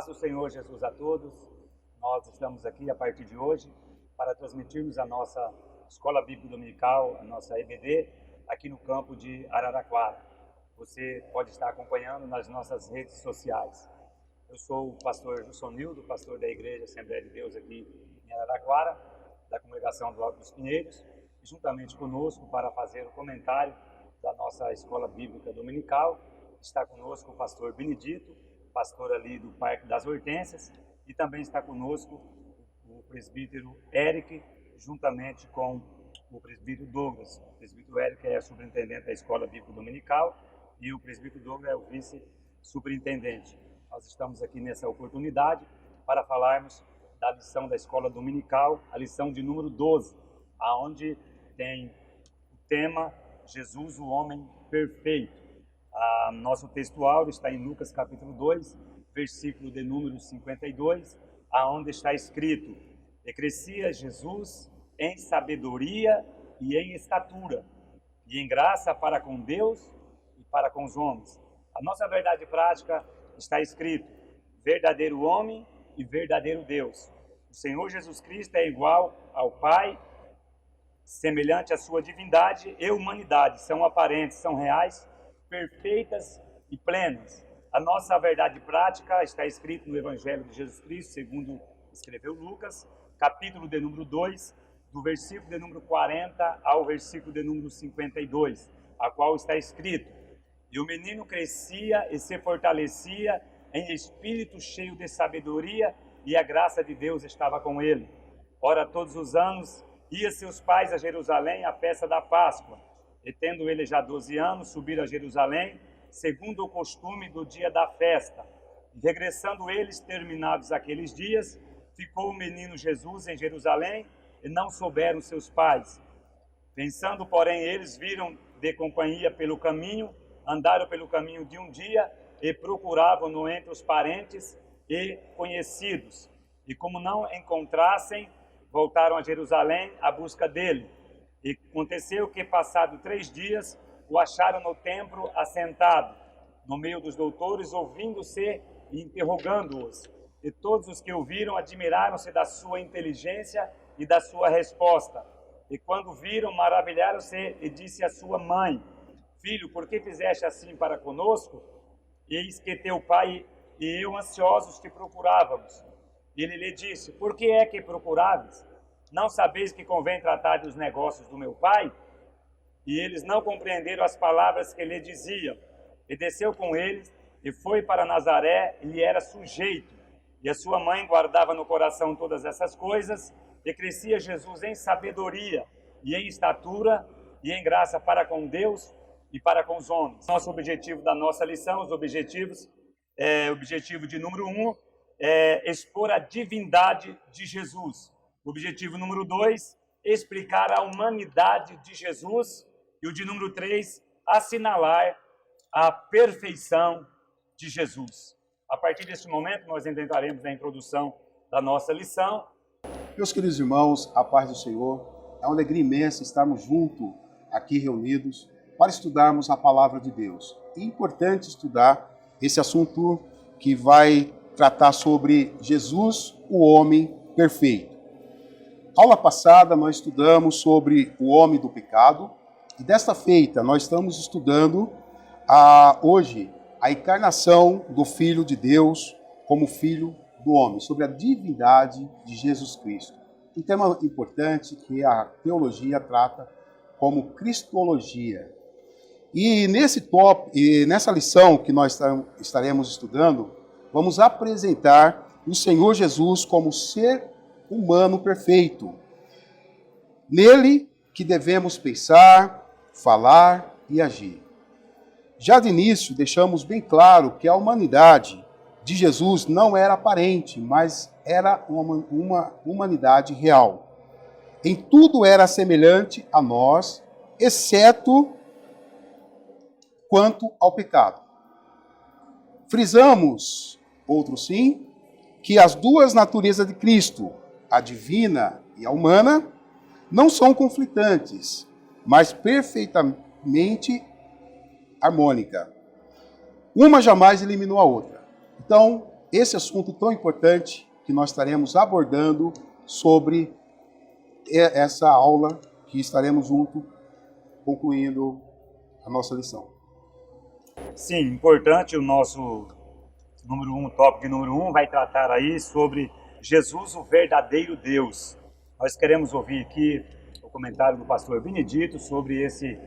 Paz do Senhor Jesus a todos. Nós estamos aqui a partir de hoje para transmitirmos a nossa Escola Bíblica Dominical, a nossa EBD, aqui no campo de Araraquara. Você pode estar acompanhando nas nossas redes sociais. Eu sou o pastor Jussonildo, pastor da Igreja Assembleia de Deus aqui em Araraquara, da congregação do Alto dos Pinheiros, e juntamente conosco para fazer o comentário da nossa Escola Bíblica Dominical, está conosco o pastor Benedito, pastor ali do Parque das Hortênsias, e também está conosco o presbítero Eric, juntamente com o presbítero Douglas. O presbítero Eric é superintendente da Escola Bíblica Dominical e o presbítero Douglas é o vice-superintendente. Nós estamos aqui nessa oportunidade para falarmos da lição da Escola Dominical, a lição de número 12, aonde tem o tema Jesus, o homem perfeito. Nosso textual está em Lucas capítulo 2, versículo de número 52, aonde está escrito: E crescia Jesus em sabedoria e em estatura, e em graça para com Deus e para com os homens. A nossa verdade prática está escrito: verdadeiro homem e verdadeiro Deus. O Senhor Jesus Cristo é igual ao Pai, semelhante à sua divindade e humanidade, são aparentes, são reais, perfeitas e plenas. A nossa verdade prática está escrito no Evangelho de Jesus Cristo, segundo escreveu Lucas, capítulo de número 2, do versículo de número 40 ao versículo de número 52, a qual está escrito: E o menino crescia e se fortalecia em espírito cheio de sabedoria, e a graça de Deus estava com ele. Ora, todos os anos ia seus pais a Jerusalém à festa da Páscoa, e tendo ele já 12 anos, subiram a Jerusalém, segundo o costume do dia da festa. E regressando eles, terminados aqueles dias, ficou o menino Jesus em Jerusalém, e não souberam seus pais. Pensando, porém, eles viram de companhia pelo caminho, andaram pelo caminho de um dia, e procuravam-no entre os parentes e conhecidos. E como não encontrassem, voltaram a Jerusalém à busca dele. E aconteceu que, passado 3 dias, o acharam no templo assentado, no meio dos doutores, ouvindo-se e interrogando-os. E todos os que o viram admiraram-se da sua inteligência e da sua resposta. E quando viram, maravilharam-se, e disse à sua mãe: Filho, por que fizeste assim para conosco? Eis que teu pai e eu ansiosos te procurávamos. Ele lhe disse: Por que é que procuráveis? Não sabeis que convém tratar dos negócios do meu pai? E eles não compreenderam as palavras que lhe diziam. E desceu com eles, e foi para Nazaré, e lhe era sujeito. E a sua mãe guardava no coração todas essas coisas, e crescia Jesus em sabedoria, e em estatura, e em graça para com Deus e para com os homens. Nosso objetivo da nossa lição, os objetivos, objetivo de número 1, é expor a divindade de Jesus. Objetivo número 2, explicar a humanidade de Jesus. E o de número 3, assinalar a perfeição de Jesus. A partir deste momento, nós entraremos na introdução da nossa lição. Meus queridos irmãos, a paz do Senhor, é uma alegria imensa estarmos juntos aqui reunidos para estudarmos a palavra de Deus. É importante estudar esse assunto que vai tratar sobre Jesus, o homem perfeito. Aula passada nós estudamos sobre o homem do pecado e desta feita nós estamos estudando hoje a encarnação do Filho de Deus como Filho do homem, sobre a divindade de Jesus Cristo. Um tema importante que a teologia trata como cristologia. E nessa lição que nós estaremos estudando, vamos apresentar o Senhor Jesus como ser humano perfeito. Nele que devemos pensar, falar e agir. Já de início, deixamos bem claro que a humanidade de Jesus não era aparente, mas era uma humanidade real. Em tudo era semelhante a nós, exceto quanto ao pecado. Frisamos, outro sim, que as duas naturezas de Cristo, a divina e a humana, não são conflitantes, mas perfeitamente harmônicas. Uma jamais eliminou a outra. Então, esse assunto tão importante que nós estaremos abordando sobre essa aula que estaremos junto concluindo a nossa lição. Sim, importante o nosso número 1, tópico número 1, vai tratar aí sobre Jesus, o verdadeiro Deus. Nós queremos ouvir aqui o comentário do pastor Benedito sobre esse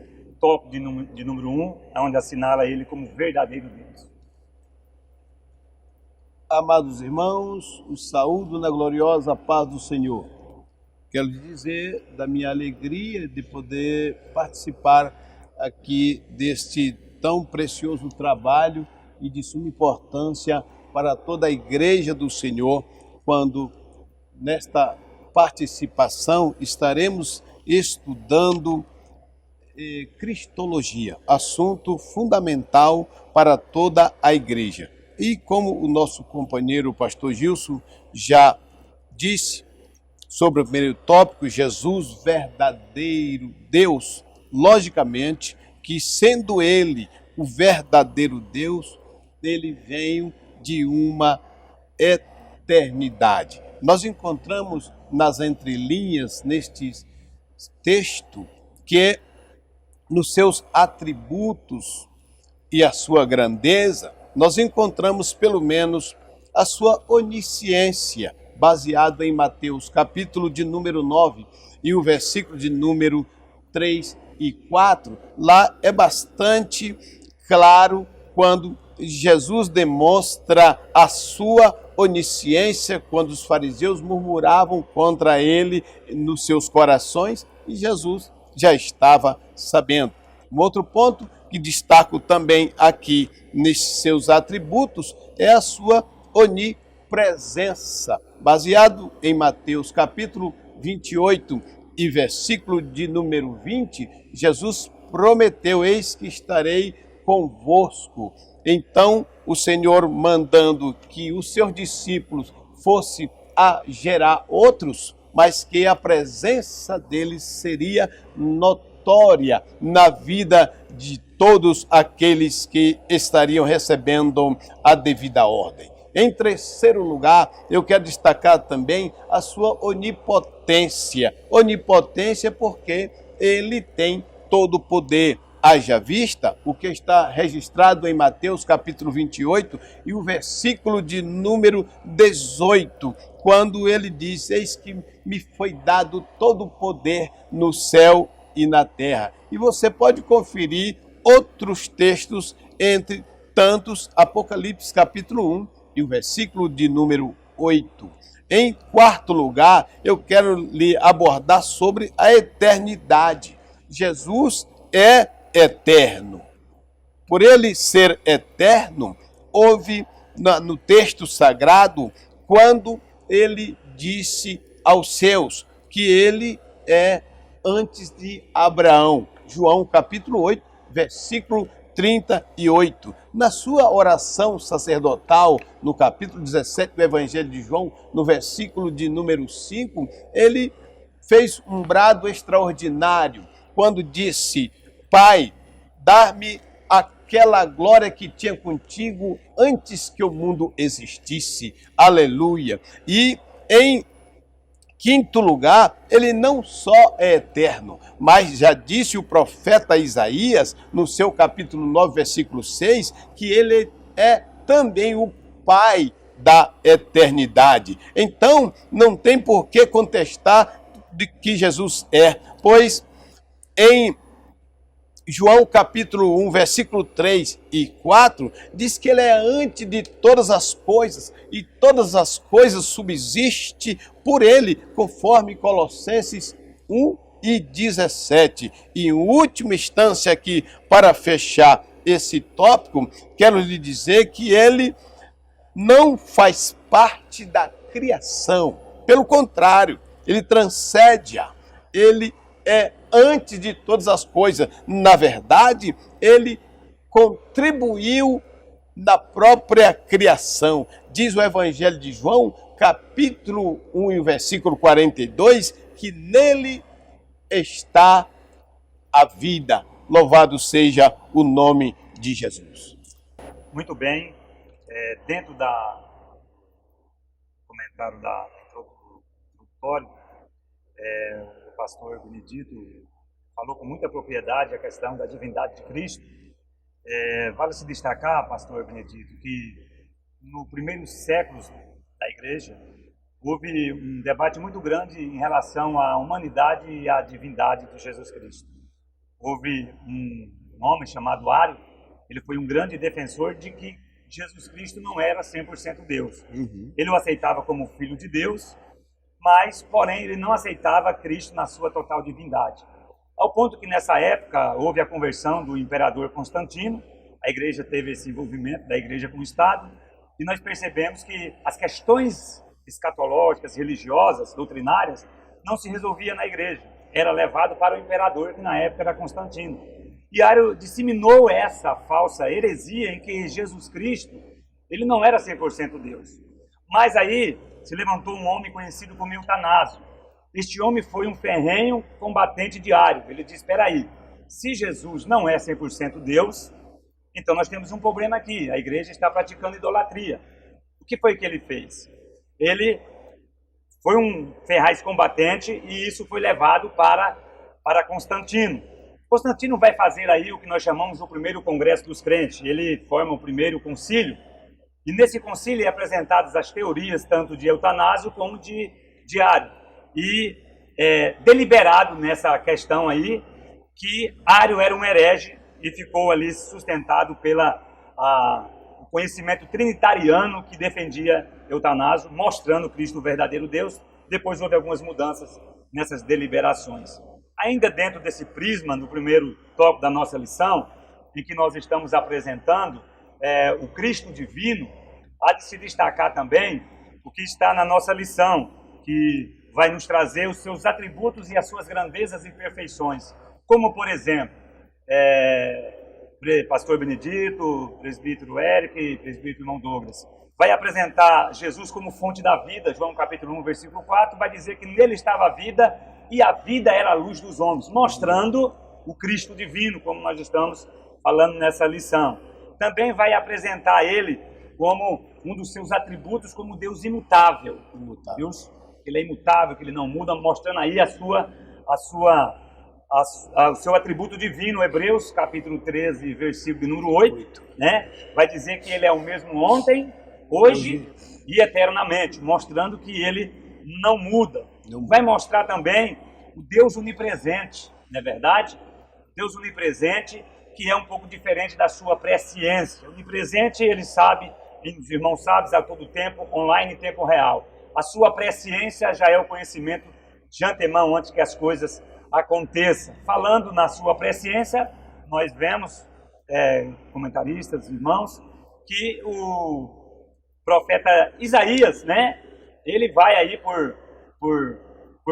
tópico de número 1, onde assinala ele como verdadeiro Deus. Amados irmãos, os saúdo na gloriosa paz do Senhor. Quero dizer da minha alegria de poder participar aqui deste tão precioso trabalho e de suma importância para toda a Igreja do Senhor, quando nesta participação estaremos estudando Cristologia, assunto fundamental para toda a Igreja. E como o nosso companheiro o pastor Gilson já disse sobre o primeiro tópico, Jesus, verdadeiro Deus, logicamente que sendo ele o verdadeiro Deus, ele veio de uma eternidade. Nós encontramos nas entrelinhas neste texto que nos seus atributos e a sua grandeza, nós encontramos pelo menos a sua onisciência, baseado em Mateus capítulo de número 9 e o versículo de número 3 e 4. Lá é bastante claro quando Jesus demonstra a sua onisciência, quando os fariseus murmuravam contra ele nos seus corações, e Jesus já estava sabendo. Um outro ponto que destaco também aqui nesses seus atributos é a sua onipresença. Baseado em Mateus capítulo 28 e versículo de número 20, Jesus prometeu: eis que estarei convosco. Então o Senhor, mandando que os seus discípulos fossem a gerar outros, mas que a presença deles seria notória na vida de todos aqueles que estariam recebendo a devida ordem. Em terceiro lugar, eu quero destacar também a sua onipotência. Onipotência porque ele tem todo o poder. Haja vista o que está registrado em Mateus capítulo 28 e o versículo de número 18, quando ele diz: eis que me foi dado todo o poder no céu e na terra. E você pode conferir outros textos, entre tantos, Apocalipse capítulo 1 e o versículo de número 8. Em quarto lugar, eu quero lhe abordar sobre a eternidade. Jesus é eterno. Por ele ser eterno, houve no texto sagrado, quando ele disse aos seus que ele é antes de Abraão. João capítulo 8, versículo 38. Na sua oração sacerdotal, no capítulo 17 do Evangelho de João, no versículo de número 5, ele fez um brado extraordinário, quando disse: Pai, dá-me aquela glória que tinha contigo antes que o mundo existisse. Aleluia. E em quinto lugar, ele não só é eterno, mas já disse o profeta Isaías, no seu capítulo 9, versículo 6, que ele é também o Pai da eternidade. Então, não tem por que contestar de que Jesus é, pois em João capítulo 1, versículo 3 e 4, diz que ele é antes de todas as coisas, e todas as coisas subsistem por ele, conforme Colossenses 1 e 17. E em última instância aqui, para fechar esse tópico, quero lhe dizer que ele não faz parte da criação. Pelo contrário, ele transcende-a. Ele é antes de todas as coisas. Na verdade, ele contribuiu na própria criação. Diz o Evangelho de João, capítulo 1 e versículo 42, que nele está a vida. Louvado seja o nome de Jesus. Muito bem. Dentro comentário da introdutório, o pastor Benedito falou com muita propriedade a questão da divindade de Cristo. Vale se destacar, pastor Benedito, que nos primeiros séculos da igreja houve um debate muito grande em relação à humanidade e à divindade de Jesus Cristo. Houve um homem chamado Ário, ele foi um grande defensor de que Jesus Cristo não era 100% Deus. Ele o aceitava como filho de Deus, mas, porém, ele não aceitava Cristo na sua total divindade. Ao ponto que, nessa época, houve a conversão do imperador Constantino, a igreja teve esse envolvimento da igreja com o Estado, e nós percebemos que as questões escatológicas, religiosas, doutrinárias, não se resolvia na igreja. Era levado para o imperador, que na época era Constantino. E Ário disseminou essa falsa heresia em que Jesus Cristo, ele não era 100% Deus. Mas aí se levantou um homem conhecido como Eutanásio. Este homem foi um ferrenho combatente de Ário. Ele disse, espera aí, se Jesus não é 100% Deus, então nós temos um problema aqui, a igreja está praticando idolatria. O que foi que ele fez? Ele foi um ferraz combatente e isso foi levado para Constantino. Constantino vai fazer aí o que nós chamamos o primeiro congresso dos crentes. Ele forma o primeiro concílio e nesse concílio é apresentadas as teorias tanto de Eutanásio como de Ário. E deliberado nessa questão aí que Ário era um herege e ficou ali sustentado pelo conhecimento trinitariano que defendia Eutanásio, mostrando Cristo o verdadeiro Deus. Depois houve algumas mudanças nessas deliberações. Ainda dentro desse prisma, no primeiro tópico da nossa lição, em que nós estamos apresentando o Cristo divino, há de se destacar também o que está na nossa lição, que vai nos trazer os seus atributos e as suas grandezas e perfeições. Como, por exemplo, pastor Benedito, presbítero Eric e presbítero irmão Douglas, vai apresentar Jesus como fonte da vida. João capítulo 1, versículo 4, vai dizer que nele estava a vida e a vida era a luz dos homens, mostrando o Cristo divino, como nós estamos falando nessa lição. Também vai apresentar ele como um dos seus atributos como Deus imutável. Deus, ele é imutável, que ele não muda, mostrando aí o seu atributo divino. Hebreus capítulo 13, versículo número 8, né? Vai dizer que ele é o mesmo ontem, hoje e eternamente, mostrando que ele não muda. Vai mostrar também o Deus onipresente, não é verdade? Deus onipresente, que é um pouco diferente da sua presciência. Onipresente, ele sabe, os irmãos sabem, a todo tempo, online em tempo real. A sua presciência já é o conhecimento de antemão, antes que as coisas aconteçam. Falando na sua presciência, nós vemos, comentaristas, irmãos, que o profeta Isaías, né, ele vai aí por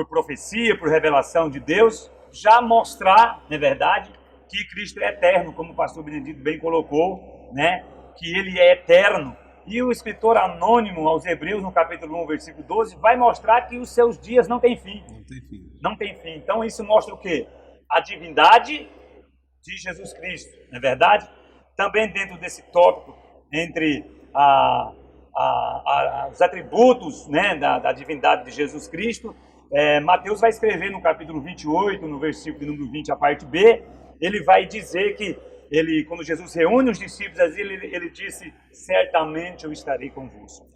profecia, por revelação de Deus, já mostrar, na verdade, que Cristo é eterno, como o pastor Benedito bem colocou, né, que ele é eterno. E o escritor anônimo aos Hebreus, no capítulo 1, versículo 12, vai mostrar que os seus dias não têm fim. Não tem fim. Então isso mostra o quê? A divindade de Jesus Cristo, não é verdade? Também dentro desse tópico, entre os atributos, né, da divindade de Jesus Cristo, Mateus vai escrever no capítulo 28, no versículo número 20, a parte B, ele vai dizer que quando Jesus reúne os discípulos, ele disse, certamente eu estarei convosco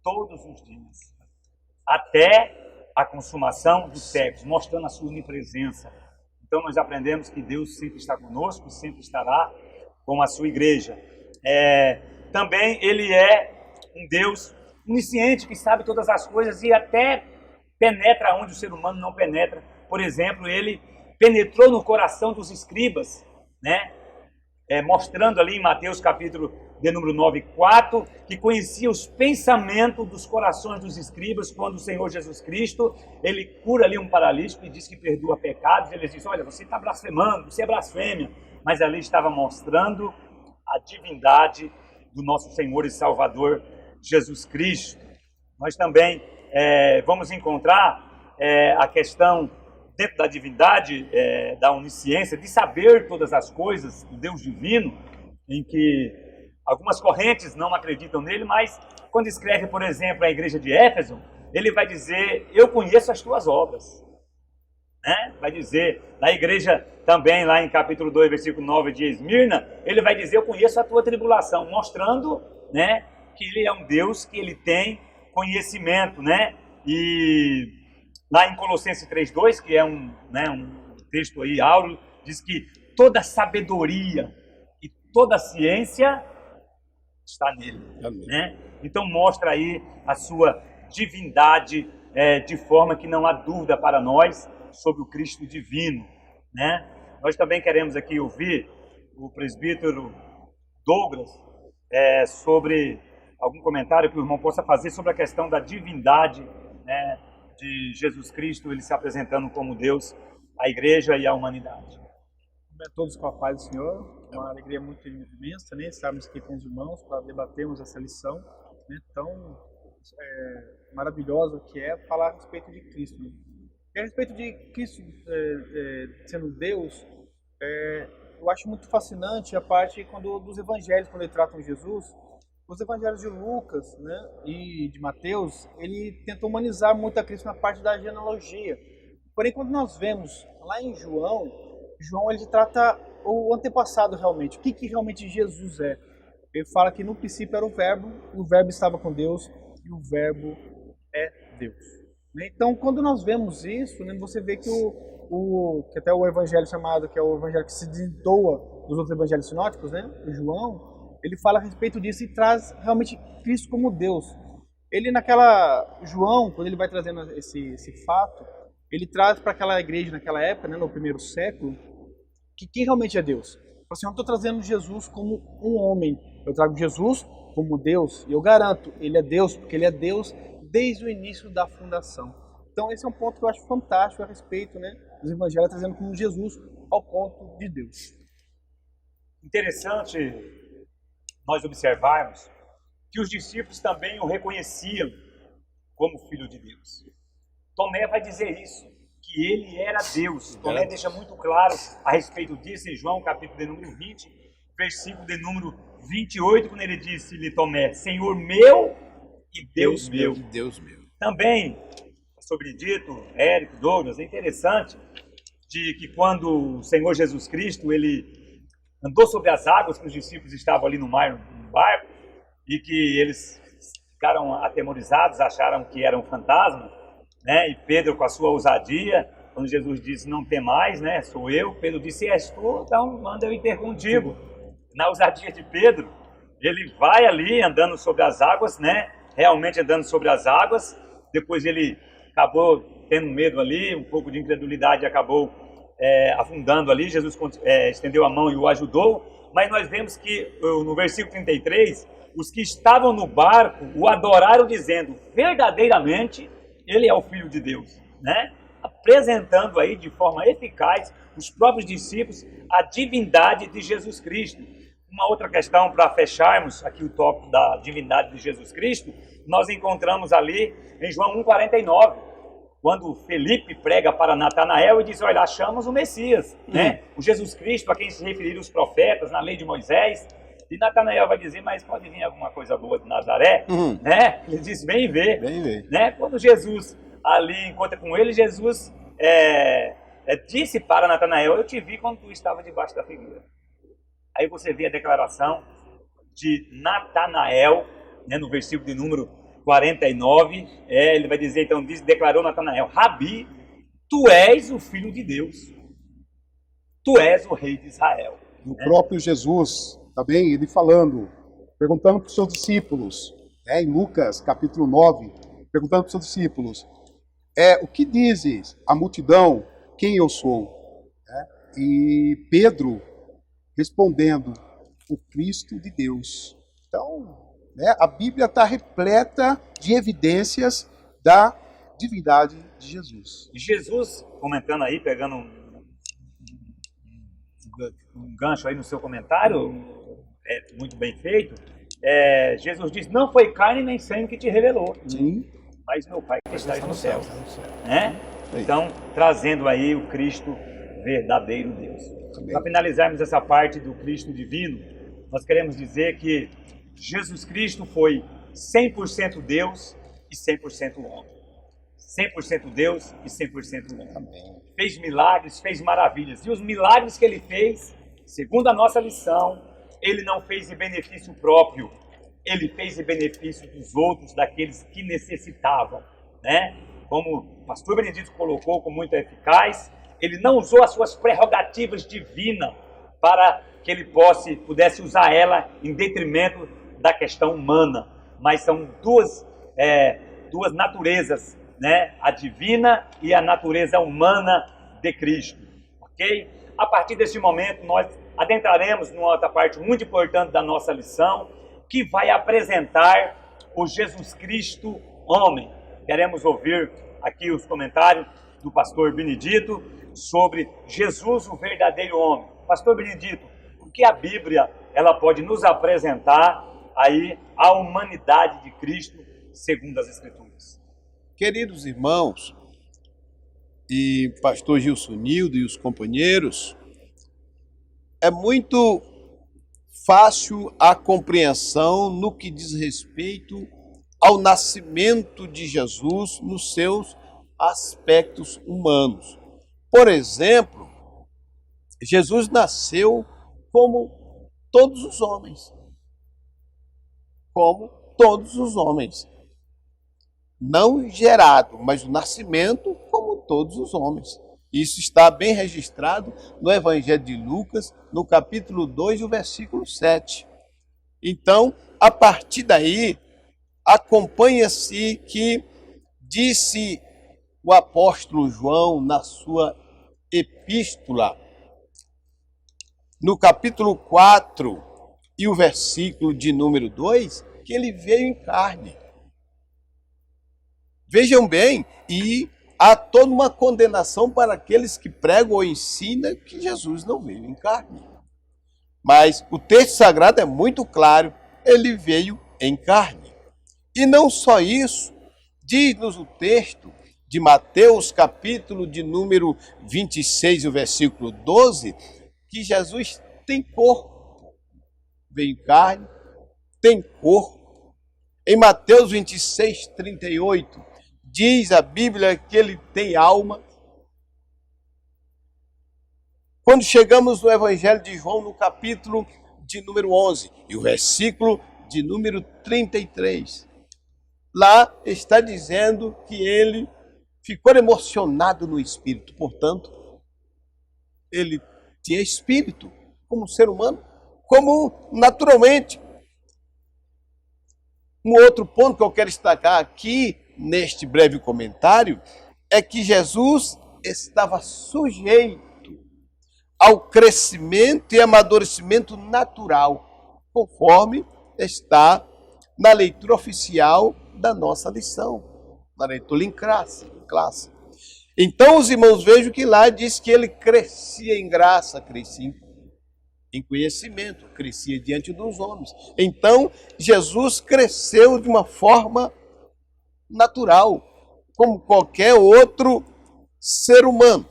todos os dias, até a consumação dos séculos, mostrando a sua onipresença. Então nós aprendemos que Deus sempre está conosco, sempre estará com a sua igreja. Também ele é um Deus onisciente, que sabe todas as coisas e até penetra onde o ser humano não penetra. Por exemplo, ele penetrou no coração dos escribas, né? Mostrando ali em Mateus capítulo de número 9, 4, que conhecia os pensamentos dos corações dos escribas, quando o Senhor Jesus Cristo, ele cura ali um paralítico e diz que perdoa pecados. Ele diz, olha, você está blasfemando, você é blasfêmia. Mas ali estava mostrando a divindade do nosso Senhor e Salvador Jesus Cristo. Nós também vamos encontrar a questão dentro da divindade, da onisciência, de saber todas as coisas do Deus divino, em que Algumas correntes não acreditam nele, mas quando escreve, por exemplo, a igreja de Éfeso, ele vai dizer, eu conheço as tuas obras. Né? Vai dizer, na igreja também, lá em capítulo 2, versículo 9 de Esmirna, ele vai dizer, eu conheço a tua tribulação, mostrando, né, que ele é um Deus, que ele tem conhecimento, né? E lá em Colossenses 3:2, que é um texto aí áureo, diz que toda sabedoria e toda ciência está nele, né? Então mostra aí a sua divindade, de forma que não há dúvida para nós sobre o Cristo divino, né? Nós também queremos aqui ouvir o presbítero Douglas sobre algum comentário que o irmão possa fazer sobre a questão da divindade, né, de Jesus Cristo, ele se apresentando como Deus, à igreja e à humanidade. A todos com a paz do Senhor, uma alegria muito imensa, né, estarmos aqui com os irmãos para debatermos essa lição, né, tão maravilhosa que é falar a respeito de Cristo. Né? E a respeito de Cristo sendo Deus, eu acho muito fascinante a parte dos evangelhos, quando eles tratam Jesus. Os evangelhos de Lucas, né, e de Mateus, ele tenta humanizar muito a Cristo na parte da genealogia. Porém, quando nós vemos lá em João ele trata o antepassado realmente, o que realmente Jesus é. Ele fala que no princípio era o Verbo estava com Deus e o Verbo é Deus. Então, quando nós vemos isso, né, você vê que que até o evangelho chamado, que é o evangelho que se desentoa dos outros evangelhos sinóticos, né, o João, ele fala a respeito disso e traz realmente Cristo como Deus. Ele João, quando ele vai trazendo esse fato, ele traz para aquela igreja naquela época, né, no primeiro século, que quem realmente é Deus. Assim, eu não estou trazendo Jesus como um homem, eu trago Jesus como Deus, e eu garanto, ele é Deus, porque ele é Deus desde o início da fundação. Então esse é um ponto que eu acho fantástico a respeito, né, dos evangelhos, trazendo como Jesus ao ponto de Deus. Interessante nós observarmos que os discípulos também o reconheciam como Filho de Deus. Tomé vai dizer isso, que ele era Deus. Tomé deixa muito claro a respeito disso em João, capítulo de número 20, versículo de número 28, quando ele disse-lhe Tomé, Senhor meu e Deus meu. Deus meu. Também, sobre dito, Érico, Douglas, é interessante de que quando o Senhor Jesus Cristo, ele andou sobre as águas, que os discípulos estavam ali no mar, no barco, e que eles ficaram atemorizados, acharam que era um fantasma, né? E Pedro, com a sua ousadia, quando Jesus disse, não tem mais, né? Sou eu, Pedro disse, és tu, então manda eu ir ter contigo. Na ousadia de Pedro, ele vai ali andando sobre as águas, né? Realmente andando sobre as águas, depois ele acabou tendo medo ali, um pouco de incredulidade, acabou afundando ali, Jesus estendeu a mão e o ajudou, mas nós vemos que no versículo 33, os que estavam no barco o adoraram dizendo, verdadeiramente, ele é o Filho de Deus, né? Apresentando aí de forma eficaz os próprios discípulos a divindade de Jesus Cristo. Uma outra questão para fecharmos aqui o tópico da divindade de Jesus Cristo, nós encontramos ali em João 1,49, quando Felipe prega para Natanael e diz, olha, achamos o Messias, né? O Jesus Cristo, a quem se referiram os profetas na lei de Moisés. E Natanael vai dizer, mas pode vir alguma coisa boa de Nazaré, né? Ele diz, vem ver, né? Quando Jesus ali encontra com ele, Jesus disse para Natanael, eu te vi quando tu estava debaixo da figueira. Aí você vê a declaração de Natanael, né, no versículo de número 49, ele vai dizer, então, declarou Natanael, Rabi, tu és o Filho de Deus, tu és o Rei de Israel. E o próprio Jesus, também, ele falando, perguntando para os seus discípulos, em Lucas capítulo 9, perguntando para os seus discípulos, o que dizes a multidão, quem eu sou? E Pedro respondendo, o Cristo de Deus. Então, a Bíblia está repleta de evidências da divindade de Jesus. E Jesus, comentando aí, pegando um gancho aí no seu comentário, muito bem feito, Jesus diz, não foi carne nem sangue que te revelou, mas meu Pai que está no céu. Né? Então, trazendo aí o Cristo verdadeiro Deus. Para finalizarmos essa parte do Cristo divino, nós queremos dizer que Jesus Cristo foi 100% Deus e 100% homem. 100% Deus e 100% homem. Amém. Fez milagres, fez maravilhas. E os milagres que ele fez, segundo a nossa lição, ele não fez em benefício próprio. Ele fez em benefício dos outros, daqueles que necessitavam, né? Como o pastor Benedito colocou com muito eficaz, ele não usou as suas prerrogativas divinas para que ele pudesse usar ela em detrimento da questão humana. Mas são duas naturezas, né? A divina e a natureza humana de Cristo, ok? A partir desse momento, nós adentraremos numa outra parte muito importante da nossa lição, que vai apresentar o Jesus Cristo homem. Queremos ouvir aqui os comentários do pastor Benedito sobre Jesus, o verdadeiro homem. Pastor Benedito, o que a Bíblia ela pode nos apresentar aí a humanidade de Cristo segundo as Escrituras? Queridos irmãos e pastor Gilsonildo e os companheiros, é muito fácil a compreensão no que diz respeito ao nascimento de Jesus nos seus aspectos humanos. Por exemplo, Jesus nasceu como todos os homens. Como todos os homens. Não gerado, mas o nascimento como todos os homens. Isso está bem registrado no Evangelho de Lucas, no capítulo 2, o versículo 7. Então, a partir daí, acompanha-se que disse o apóstolo João na sua epístola, no capítulo 4 e o versículo de número 2, que ele veio em carne. Vejam bem, e há toda uma condenação para aqueles que pregam ou ensinam que Jesus não veio em carne. Mas o texto sagrado é muito claro, ele veio em carne. E não só isso, diz-nos o texto de Mateus, capítulo de número 26, o versículo 12, que Jesus tem corpo. Veio em carne, tem corpo. Em Mateus 26, 38, diz a Bíblia que ele tem alma. Quando chegamos no Evangelho de João, no capítulo de número 11, e o versículo de número 33, lá está dizendo que ele ficou emocionado no espírito. Portanto, ele tinha espírito como ser humano, como naturalmente. Um outro ponto que eu quero destacar aqui, neste breve comentário, é que Jesus estava sujeito ao crescimento e amadurecimento natural, conforme está na leitura oficial da nossa lição, na leitura em classe. Então, os irmãos, vejam que lá diz que ele crescia em graça, crescia em conhecimento, crescia diante dos homens. Então, Jesus cresceu de uma forma natural, como qualquer outro ser humano.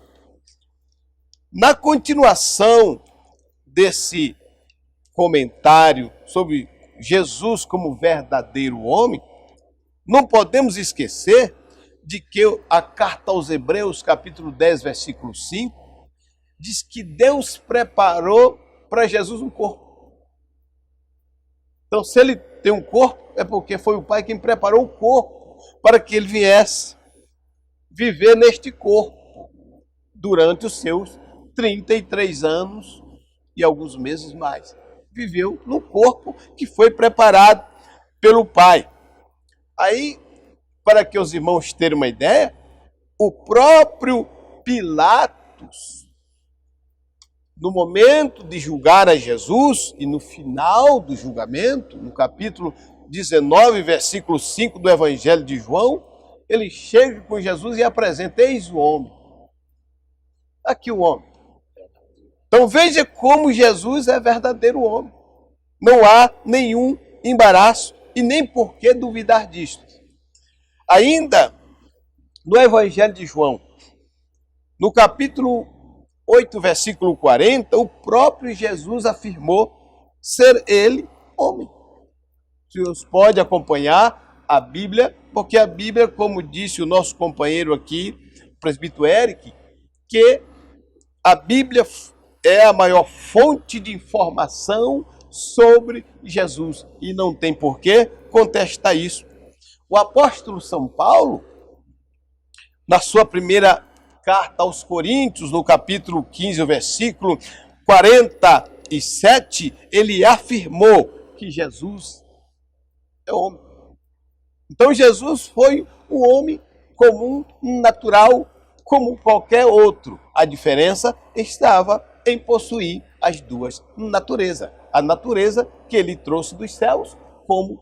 Na continuação desse comentário sobre Jesus como verdadeiro homem, não podemos esquecer de que a carta aos Hebreus, capítulo 10, versículo 5, diz que Deus preparou para Jesus um corpo. Então, se ele tem um corpo, é porque foi o Pai quem preparou o corpo para que ele viesse viver neste corpo durante os seus 33 anos e alguns meses mais. Viveu no corpo que foi preparado pelo Pai. Aí, para que os irmãos tenham uma ideia, o próprio Pilatos, no momento de julgar a Jesus e no final do julgamento, no capítulo 19, versículo 5 do Evangelho de João, ele chega com Jesus e apresenta: eis o homem. Aqui o homem. Então veja como Jesus é verdadeiro homem. Não há nenhum embaraço e nem por que duvidar disto. Ainda no Evangelho de João, no capítulo 8, versículo 40, o próprio Jesus afirmou: ser ele homem. Os senhores podem acompanhar a Bíblia, porque a Bíblia, como disse o nosso companheiro aqui, o presbítero Eric, que a Bíblia é a maior fonte de informação sobre Jesus e não tem por que contestar isso. O apóstolo São Paulo, na sua primeira carta aos Coríntios, no capítulo 15, o versículo 47, ele afirmou que Jesus é homem. Então Jesus foi um homem comum, natural, como qualquer outro. A diferença estava em possuir as duas naturezas. A natureza que ele trouxe dos céus como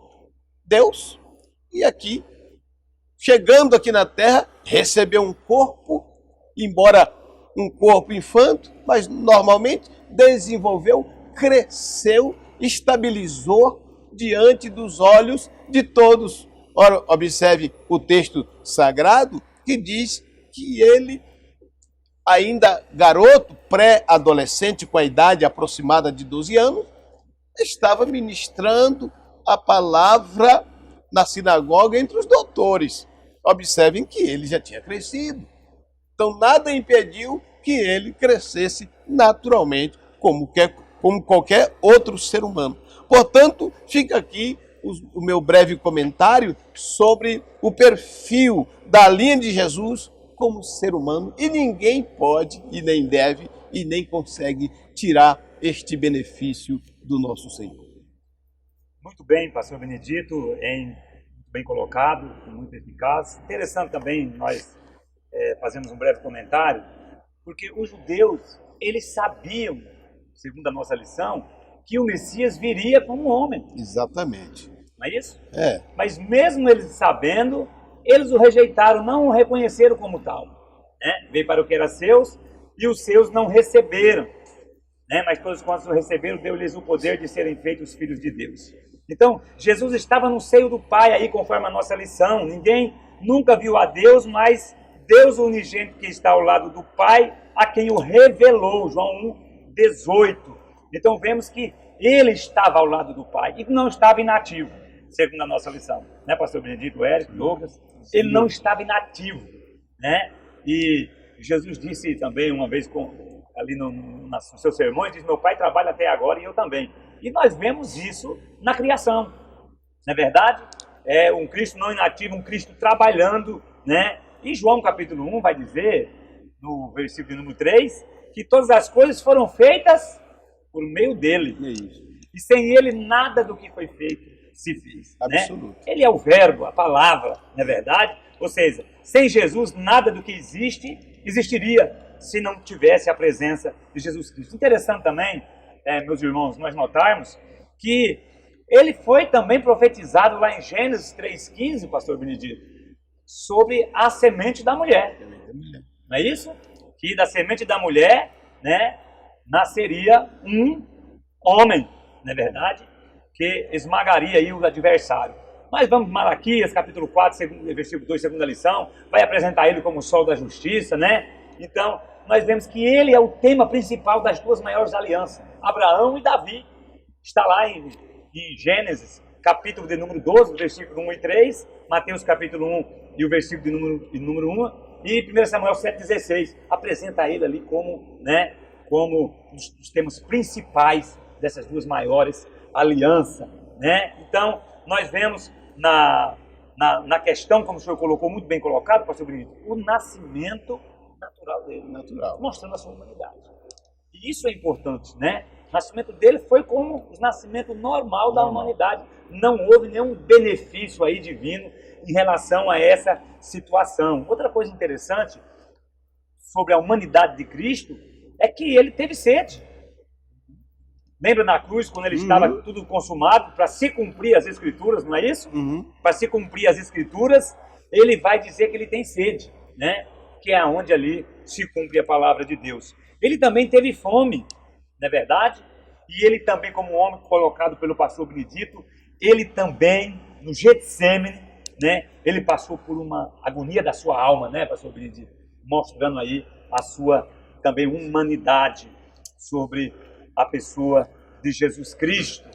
Deus, e aqui, chegando aqui na terra, recebeu um corpo, embora um corpo infanto, mas normalmente desenvolveu, cresceu, estabilizou diante dos olhos de todos. Ora, observe o texto sagrado que diz que ele, ainda garoto, pré-adolescente, com a idade aproximada de 12 anos, estava ministrando a palavra na sinagoga entre os doutores. Observem que ele já tinha crescido. Então, nada impediu que ele crescesse naturalmente, como qualquer outro ser humano. Portanto, fica aqui o meu breve comentário sobre o perfil da linha de Jesus como ser humano, e ninguém pode, e nem deve, e nem consegue tirar este benefício do nosso Senhor. Muito bem, pastor Benedito, bem colocado, muito eficaz. Interessante também nós fazemos um breve comentário, porque os judeus, eles sabiam, segundo a nossa lição, que o Messias viria como homem. Exatamente. Não é isso? É. Mas mesmo eles sabendo, eles o rejeitaram, não o reconheceram como tal. Né? Veio para o que era seus, e os seus não receberam. Né? Mas todos quantos o receberam, deu-lhes o poder de serem feitos filhos de Deus. Então, Jesus estava no seio do Pai aí, conforme a nossa lição. Ninguém nunca viu a Deus, mas Deus unigênito que está ao lado do Pai, a quem o revelou, João 1:18. Então vemos que ele estava ao lado do Pai e não estava inativo, segundo a nossa lição. Né, pastor Benedito, Eric, Douglas? Ele não estava inativo, né? E Jesus disse também uma vez, ali nos seus sermões, diz: meu Pai trabalha até agora e eu também. E nós vemos isso na criação, não é verdade? É um Cristo não inativo, um Cristo trabalhando, né? E João capítulo 1 vai dizer, no versículo número 3, que todas as coisas foram feitas por meio dele. É isso. E sem ele nada do que foi feito se fez. Absoluto. Né? Ele é o verbo, a palavra, não é verdade? Ou seja, sem Jesus nada do que existiria se não tivesse a presença de Jesus Cristo. Interessante também, meus irmãos, nós notarmos que ele foi também profetizado lá em Gênesis 3,15, pastor Benedito, sobre a semente da mulher. Não é isso? Que da semente da mulher, né, nasceria um homem, não é verdade? Que esmagaria aí o adversário. Mas vamos para Malaquias, capítulo 4, versículo 2, segunda lição, vai apresentar ele como o sol da justiça, né? Então, nós vemos que ele é o tema principal das duas maiores alianças, Abraão e Davi. Está lá em Gênesis, capítulo de número 12, versículo 1 e 3, Mateus capítulo 1 e o versículo de número 1, e 1 Samuel 7,16, apresenta ele ali como, né, como os temas principais dessas duas maiores alianças, né? Então, nós vemos na questão, como o senhor colocou, muito bem colocado, pastor Benedito, o nascimento natural dele, mostrando a sua humanidade. E isso é importante, né? O nascimento dele foi como o nascimento normal da humanidade. Não houve nenhum benefício aí divino em relação a essa situação. Outra coisa interessante sobre a humanidade de Cristo é que ele teve sede. Lembra na cruz, quando ele estava tudo consumado, para se cumprir as Escrituras, não é isso? Para se cumprir as Escrituras, ele vai dizer que ele tem sede, né? Que é onde ali se cumpre a palavra de Deus. Ele também teve fome, não é verdade? E ele também, como homem colocado pelo pastor Benedito, ele também, no Getsêmani, né? Ele passou por uma agonia da sua alma, né, pastor Benedito? Mostrando aí a sua também humanidade sobre a pessoa de Jesus Cristo.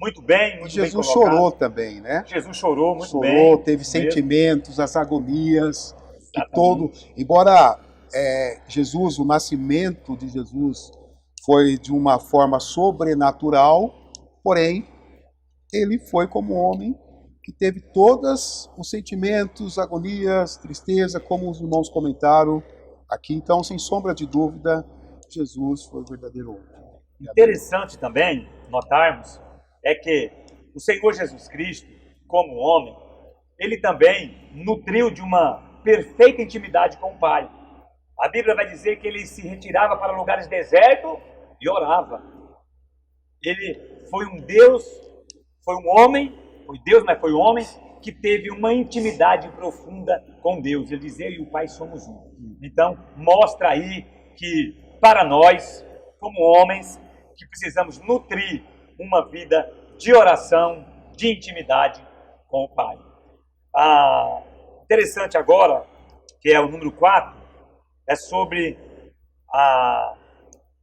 Muito bem, muito bem Jesus colocado. chorou também, né? Jesus chorou muito Chorou, bem. teve mesmo. sentimentos, as agonias, que Exatamente. embora Jesus, o nascimento de Jesus foi de uma forma sobrenatural, porém, ele foi como homem que teve todos os sentimentos, agonias, tristeza, como os irmãos comentaram aqui. Então, sem sombra de dúvida, Jesus foi o verdadeiro homem. Interessante também notarmos é que o Senhor Jesus Cristo, como homem, ele também nutriu de uma perfeita intimidade com o Pai. A Bíblia vai dizer que ele se retirava para lugares desertos e orava. Ele foi um Deus, foi um homem, foi Deus, mas foi um homem que teve uma intimidade profunda com Deus. Ele dizia, eu e o Pai somos um. Então, mostra aí que para nós, como homens, que precisamos nutrir uma vida de oração, de intimidade com o Pai. Interessante agora, que é o número 4, é sobre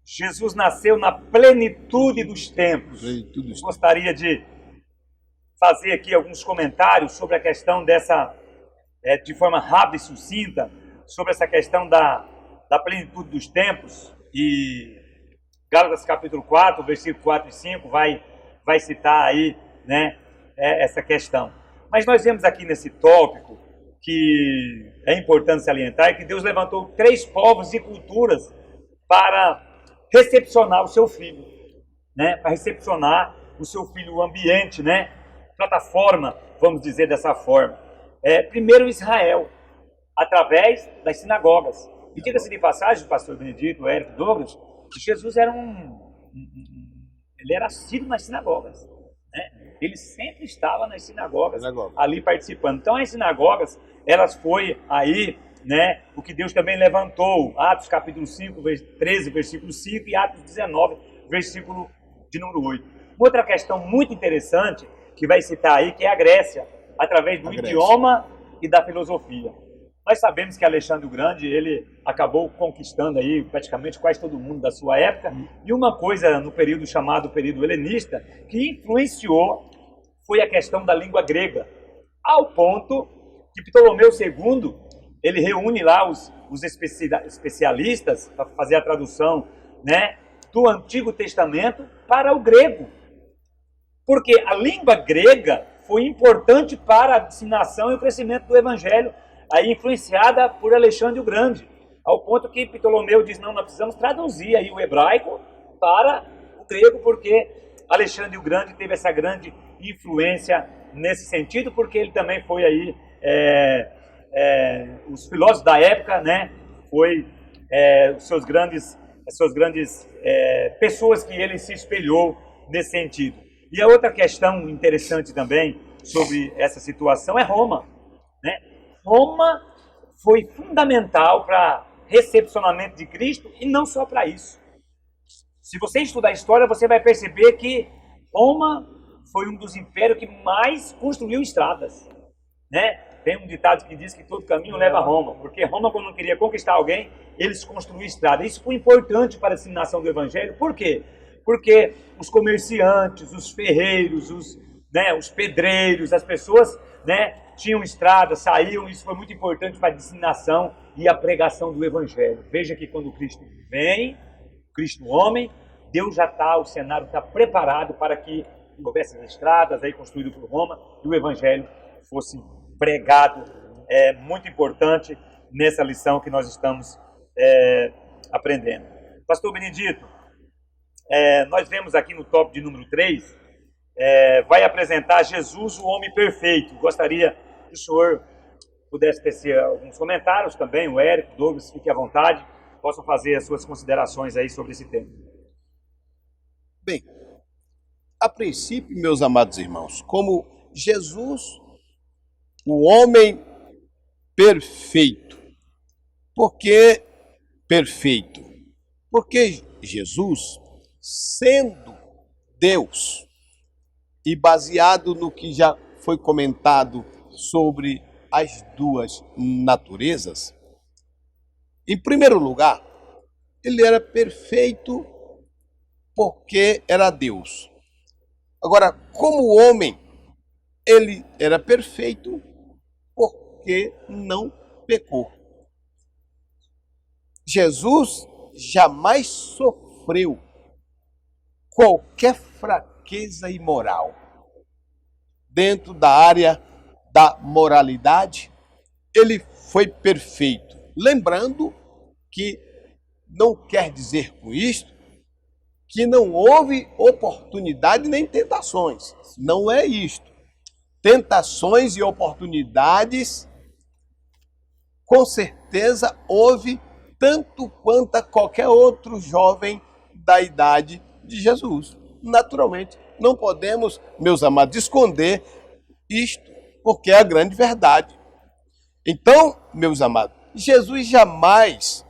Jesus nasceu na plenitude dos tempos. Gostaria de fazer aqui alguns comentários sobre a questão dessa, de forma rápida e sucinta, sobre essa questão da plenitude dos tempos. E Gálatas capítulo 4, versículo 4 e 5 vai citar aí, né, essa questão. Mas nós vemos aqui nesse tópico que é importante salientar que Deus levantou 3 povos e culturas para recepcionar o seu filho, né? Para recepcionar o seu filho, o ambiente, né? Plataforma, vamos dizer dessa forma. Primeiro Israel, através das sinagogas. E diga-se de passagem, pastor Benedito, Érico, Douglas, que Jesus era ele era assíduo nas sinagogas, né? Ele sempre estava nas sinagogas ali participando. Então as sinagogas, elas foi aí, né, o que Deus também levantou, Atos capítulo 5, 13, versículo 5 e Atos 19, versículo de número 8. Outra questão muito interessante que vai citar aí, que é a Grécia, através do idioma e da filosofia. Nós sabemos que Alexandre o Grande, ele acabou conquistando aí praticamente quase todo mundo da sua época, e uma coisa no período chamado período helenista, que influenciou, foi a questão da língua grega, ao ponto que Ptolomeu II, ele reúne lá os especialistas para fazer a tradução, né, do Antigo Testamento para o grego. Porque a língua grega foi importante para a disseminação e o crescimento do Evangelho, aí influenciada por Alexandre o Grande, ao ponto que Ptolomeu diz, não, nós precisamos traduzir aí o hebraico para o grego, porque Alexandre o Grande teve essa grande influência nesse sentido, porque ele também foi aí, os filósofos da época, né, foi as suas grandes pessoas que ele se espelhou nesse sentido. E a outra questão interessante também sobre essa situação é Roma, né? Roma foi fundamental para recepcionamento de Cristo e não só para isso. Se você estudar a história, você vai perceber que Roma foi um dos impérios que mais construiu estradas, né? Tem um ditado que diz que todo caminho leva a Roma, porque Roma, quando não queria conquistar alguém, eles construíam estrada. Isso foi importante para a disseminação do Evangelho. Por quê? Porque os comerciantes, os ferreiros, os pedreiros, as pessoas, né, tinham estrada, saíam, isso foi muito importante para a disseminação e a pregação do Evangelho. Veja que quando Cristo vem, Cristo homem, Deus já está, o cenário está preparado para que houvesse as estradas aí construídas por Roma e o Evangelho fosse pregado. É muito importante nessa lição que nós estamos aprendendo. Pastor Benedito, nós vemos aqui no tópico de número 3, vai apresentar Jesus, o homem perfeito. Gostaria que o senhor pudesse tecer alguns comentários também, o Érico, Douglas, fique à vontade, possam fazer as suas considerações aí sobre esse tema. Bem, a princípio, meus amados irmãos, como Jesus, o homem perfeito. Por que perfeito? Porque Jesus, sendo Deus, e baseado no que já foi comentado sobre as duas naturezas, em primeiro lugar, ele era perfeito porque era Deus. Agora, como homem, ele era perfeito porque não pecou. Jesus jamais sofreu qualquer fraqueza imoral dentro da área da moralidade. Ele foi perfeito. Lembrando que não quer dizer com isto que não houve oportunidade nem tentações. Não é isto. Tentações e oportunidades, com certeza, houve tanto quanto a qualquer outro jovem da idade de Jesus. Naturalmente, não podemos, meus amados, esconder isto, porque é a grande verdade. Então, meus amados, Jesus jamais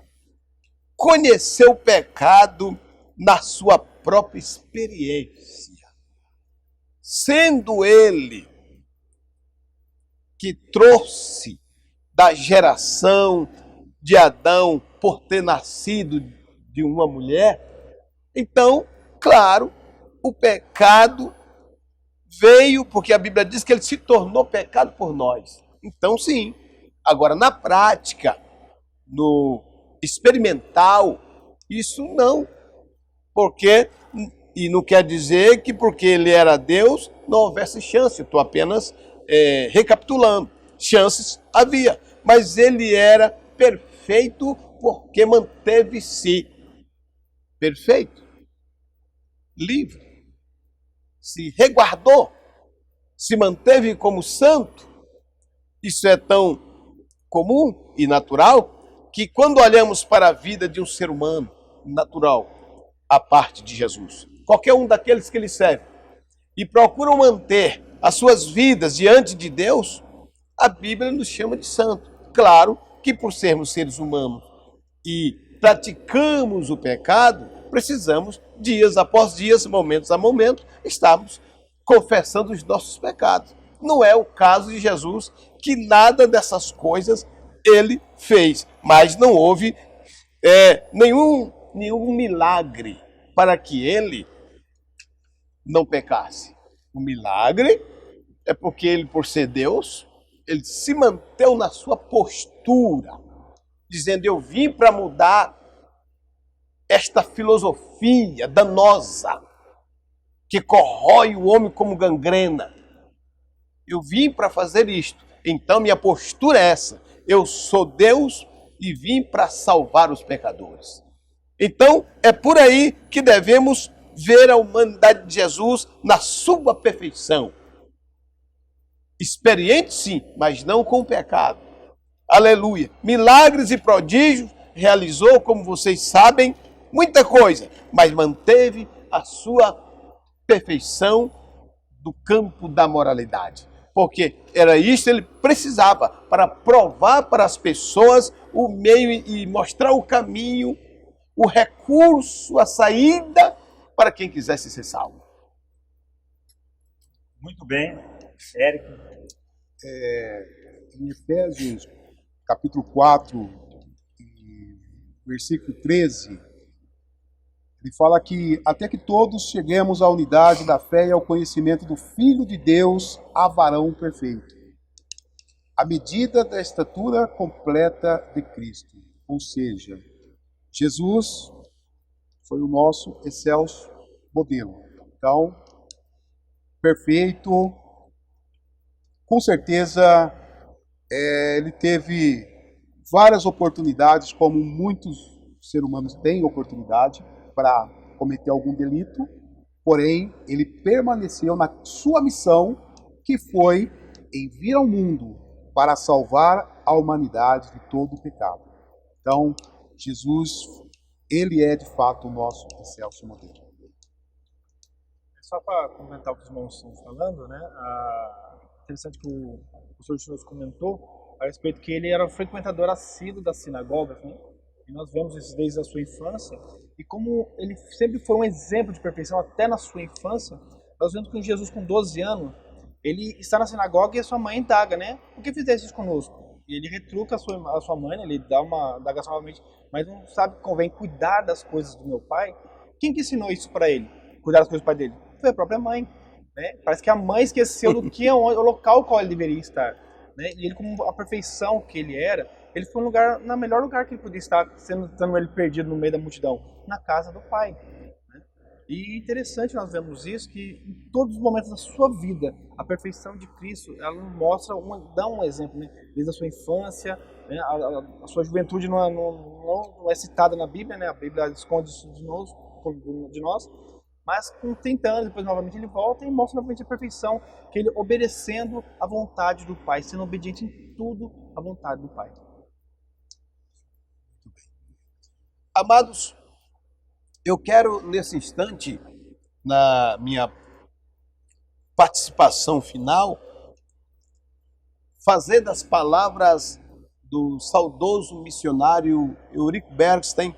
conheceu o pecado na sua própria experiência. Sendo ele que trouxe da geração de Adão por ter nascido de uma mulher, então, claro, o pecado veio porque a Bíblia diz que ele se tornou pecado por nós. Então, sim. Agora, na prática, no experimental, isso não. Porque, e não quer dizer que porque ele era Deus, não houvesse chance. Estou apenas recapitulando. Chances havia, mas ele era perfeito porque manteve-se perfeito, livre, se resguardou, se manteve como santo. Isso é tão comum e natural que quando olhamos para a vida de um ser humano natural, a parte de Jesus, qualquer um daqueles que ele serve, e procuram manter as suas vidas diante de Deus, a Bíblia nos chama de santo. Claro que por sermos seres humanos e praticamos o pecado, precisamos, dias após dias, momentos a momentos, estarmos confessando os nossos pecados. Não é o caso de Jesus, que nada dessas coisas ele fez, mas não houve nenhum milagre para que ele não pecasse. O milagre é porque ele, por ser Deus, ele se manteve na sua postura, dizendo: eu vim para mudar esta filosofia danosa que corrói o homem como gangrena. Eu vim para fazer isto. Então minha postura é essa. Eu sou Deus e vim para salvar os pecadores. Então é por aí que devemos ver a humanidade de Jesus na sua perfeição. Experiente sim, mas não com o pecado. Aleluia. Milagres e prodígios realizou, como vocês sabem, muita coisa, mas manteve a sua perfeição do campo da moralidade. Porque era isso que ele precisava para provar para as pessoas o meio e mostrar o caminho, o recurso, a saída para quem quisesse ser salvo. Muito bem, Érico. Em Efésios, capítulo 4, versículo 13, ele fala que até que todos cheguemos à unidade da fé e ao conhecimento do Filho de Deus, a varão perfeito, à medida da estatura completa de Cristo. Ou seja, Jesus foi o nosso excelso modelo. Então, perfeito, com certeza, ele teve várias oportunidades, como muitos seres humanos têm oportunidade para cometer algum delito, porém, ele permaneceu na sua missão, que foi em vir ao mundo para salvar a humanidade de todo o pecado. Então, Jesus, ele é de fato o nosso excelso modelo. Só para comentar o que os irmãos estão falando, né? Interessante que o professor de nos comentou a respeito que ele era um frequentador assíduo das sinagogas, né? E nós vemos isso desde a sua infância. E como ele sempre foi um exemplo de perfeição até na sua infância, nós vemos que Jesus, com 12 anos, ele está na sinagoga e a sua mãe indaga, né? Por que fizeste isso conosco? E ele retruca a sua mãe, ele dá uma indagação novamente, mas não sabe que convém cuidar das coisas do meu pai. Quem que ensinou isso para ele? Cuidar das coisas do pai dele? Foi a própria mãe. Né? Parece que a mãe esqueceu do que é o local qual ele deveria estar. Né? E ele, como a perfeição que ele era, ele foi no melhor lugar que ele podia estar, estando ele perdido no meio da multidão, na casa do pai. Né? E interessante nós vemos isso, que em todos os momentos da sua vida, a perfeição de Cristo, ela mostra, dá um exemplo, né? Desde a sua infância, né? A sua juventude não é citada na Bíblia, né? A Bíblia esconde isso de nós, mas com 30 anos, depois novamente ele volta e mostra novamente a perfeição, que ele obedecendo à vontade do Pai, sendo obediente em tudo à vontade do Pai. Amados, eu quero nesse instante, na minha participação final, fazer das palavras do saudoso missionário Ulrich Bergsten,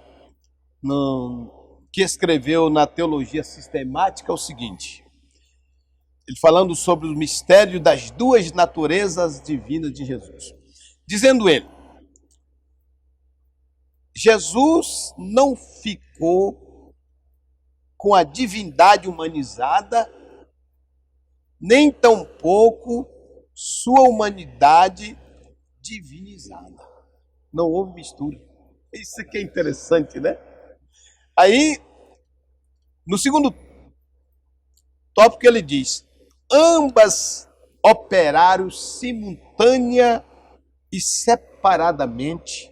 que escreveu na Teologia Sistemática o seguinte, ele falando sobre o mistério das duas naturezas divinas de Jesus, dizendo ele, Jesus não ficou com a divindade humanizada, nem tampouco sua humanidade divinizada. Não houve mistura. Isso que é interessante, né? Aí, no segundo tópico ele diz, ambas operaram simultânea e separadamente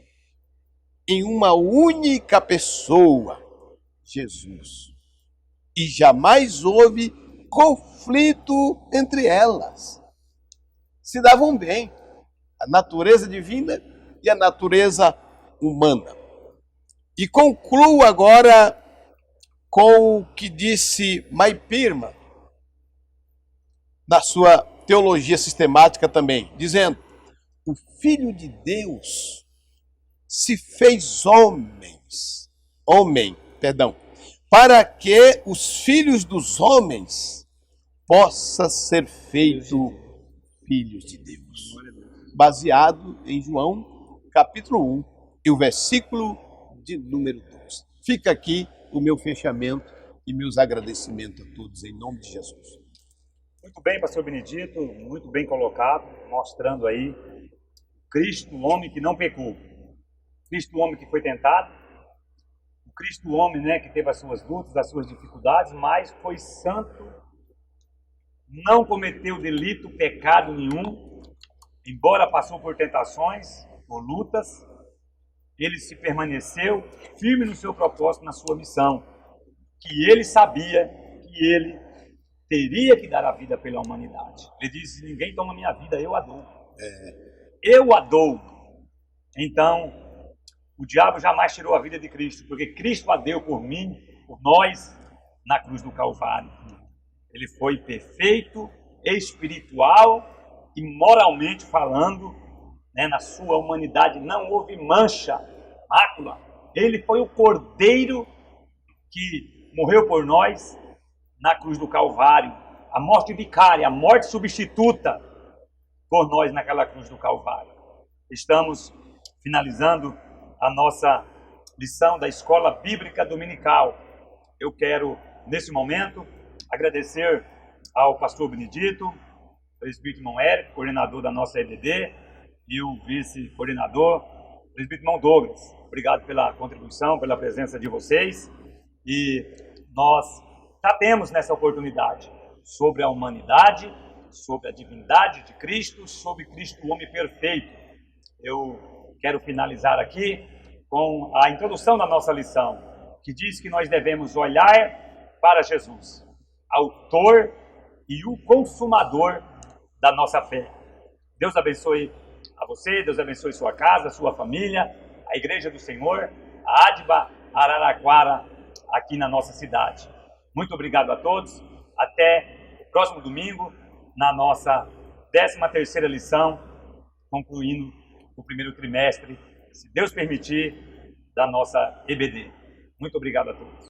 em uma única pessoa, Jesus. E jamais houve conflito entre elas. Se davam bem, a natureza divina e a natureza humana. E concluo agora com o que disse Maipirma, na sua teologia sistemática também, dizendo, o Filho de Deus se fez homem, para que os filhos dos homens possam ser feitos filhos de Deus. Baseado em João, capítulo 1, e o versículo de número 2. Fica aqui o meu fechamento e meus agradecimentos a todos, em nome de Jesus. Muito bem, pastor Benedito, muito bem colocado, mostrando aí Cristo, o homem que não pecou. Cristo, o homem que foi tentado, o Cristo, o homem, né, que teve as suas lutas, as suas dificuldades, mas foi santo, não cometeu delito, pecado nenhum, embora passou por tentações, por lutas, ele se permaneceu firme no seu propósito, na sua missão, que ele sabia que ele teria que dar a vida pela humanidade. Ele disse, ninguém toma minha vida, eu a dou. Eu a dou. Então, o diabo jamais tirou a vida de Cristo, porque Cristo a deu por mim, por nós, na cruz do Calvário. Ele foi perfeito, espiritual e moralmente falando, né, na sua humanidade não houve mancha, mácula. Ele foi o Cordeiro que morreu por nós na cruz do Calvário. A morte vicária, a morte substituta por nós naquela cruz do Calvário. Estamos finalizando a nossa lição da Escola Bíblica Dominical. Eu quero, nesse momento, agradecer ao pastor Benedito, presbítero irmão Érico, coordenador da nossa EBD, e o vice-coordenador, presbítero irmão Douglas. Obrigado pela contribuição, pela presença de vocês. E nós já temos nessa oportunidade sobre a humanidade, sobre a divindade de Cristo, sobre Cristo, o homem perfeito. Eu quero finalizar aqui com a introdução da nossa lição, que diz que nós devemos olhar para Jesus, autor e o consumador da nossa fé. Deus abençoe a você, Deus abençoe sua casa, sua família, a Igreja do Senhor, a ADBA Araraquara, aqui na nossa cidade. Muito obrigado a todos. Até o próximo domingo, na nossa 13ª lição, concluindo o primeiro trimestre, se Deus permitir, da nossa EBD. Muito obrigado a todos.